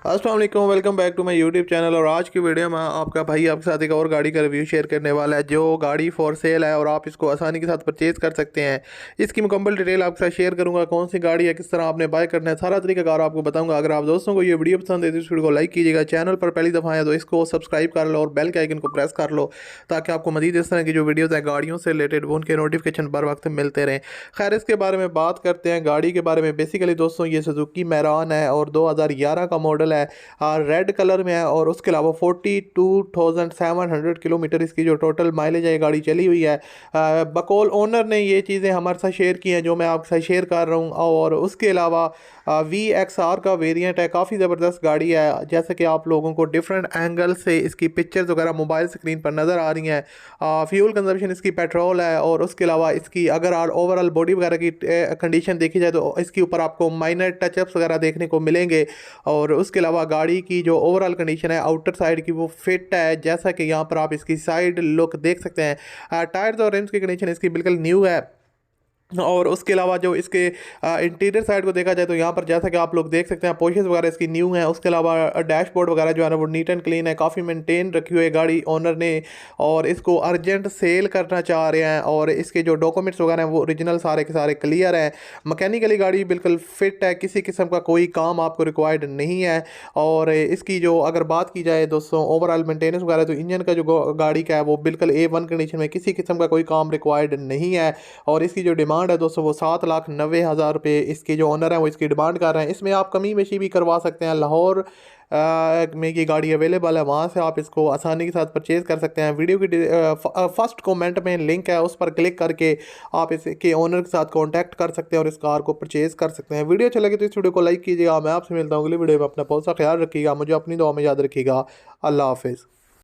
अस्सलाम वालेकुम, welcome back to my YouTube channel. और आज की वीडियो में आपका भाई आपके साथ एक और गाड़ी का रिव्यू शेयर करने वाला है जो गाड़ी फॉर सेल है और आप इसको आसानी के साथ परचेज़ कर सकते हैं। इसकी मुकम्मल डिटेल आपके साथ शेयर करूंगा, कौन सी गाड़ी है, किस तरह आपने बाय करना है, सारा तरीकाकार आपको बताऊंगा। अगर आप दोस्तों को ये वीडियो पसंद है तो इस वीडियो को लाइक कीजिएगा, चैनल पर पहली दफ़ा है तो इसको सब्सक्राइब कर लो और बेल के आइकन को प्रेस कर लो ताकि आपको मजीद इस तरह की जो वीडियोज़ हैं गाड़ियों से रिलेटेड वो उनके नोटिफिकेशन बर वक्त मिलते रहें। खैर, इसके बारे में बात करते हैं। गाड़ी के बारे में बेसिकली दोस्तों ये सुजुकी मैरान है और 2011 का मॉडल है, रेड कलर में है। और उसके अलावा 42,700 किलोमीटर इसकी जो टोटल माइलेज है गाड़ी चली हुई है। बकौल ओनर ने ये चीज़ें हमारे साथ शेयर की हैं जो मैं आपके साथ शेयर कर रहा हूँ। और उसके अलावा VXR का वेरिएंट है, काफ़ी ज़बरदस्त गाड़ी है। जैसे कि आप लोगों को डिफरेंट एंगल से इसकी पिक्चर्स वगैरह मोबाइल स्क्रीन पर नज़र आ रही हैं। फ्यूल कंजप्शन इसकी पेट्रोल है। और उसके अलावा इसकी अगर ओवरऑल बॉडी वगैरह की कंडीशन देखी जाए तो इसके ऊपर आपको माइनर टचअप्स वगैरह देखने को मिलेंगे। और उसके अलावा गाड़ी की जो ओवरऑल कंडीशन है आउटर साइड की वो फिट है, जैसा कि यहाँ पर आप इसकी साइड लुक देख सकते हैं। टायर्स और रिम्स की कंडीशन इसकी बिल्कुल न्यू है। और उसके अलावा जो इसके इंटीरियर साइड को देखा जाए तो यहाँ पर जैसा कि आप लोग देख सकते हैं पोर्शेस वगैरह इसकी न्यू हैं। उसके अलावा डैशबोर्ड वगैरह जो है ना वो नीट एंड क्लीन है, काफ़ी मेंटेन रखी हुई है गाड़ी ओनर ने। और इसको अर्जेंट सेल करना चाह रहे हैं और इसके जो डॉक्यूमेंट्स वगैरह हैं वो ओरिजिनल सारे के सारे क्लियर हैं। मैकेनिकली गाड़ी बिल्कुल फिट है, किसी किस्म का कोई काम आपको रिक्वायर्ड नहीं है। और इसकी जो अगर बात की जाए दोस्तों ओवरऑल मेंटेनेंस वगैरह तो इंजन का जो गाड़ी का है वो बिल्कुल A1 कंडीशन में, किसी किस्म का कोई काम रिक्वायर्ड नहीं है। और इसकी जो डिमांड है दोस्तों वो 7,90,000 रुपये इसके जो ओनर हैं वो इसकी डिमांड कर रहे हैं। इसमें आप कमी बेशी भी करवा सकते हैं। लाहौर में ये गाड़ी अवेलेबल है, वहाँ से आप इसको आसानी के साथ परचेज़ कर सकते हैं। वीडियो की फर्स्ट कमेंट में लिंक है, उस पर क्लिक करके आप इसके ओनर के साथ कांटेक्ट कर सकते हैं और इस कार को परचेज़ कर सकते हैं। वीडियो अच्छा लगे तो इस वीडियो को लाइक कीजिएगा। मैं आपसे मिलता हूँ अगली वीडियो में। अपना बहुत सा ख्याल रखिएगा, मुझे अपनी दुआ में याद रखिएगा। अल्लाह हाफिज़।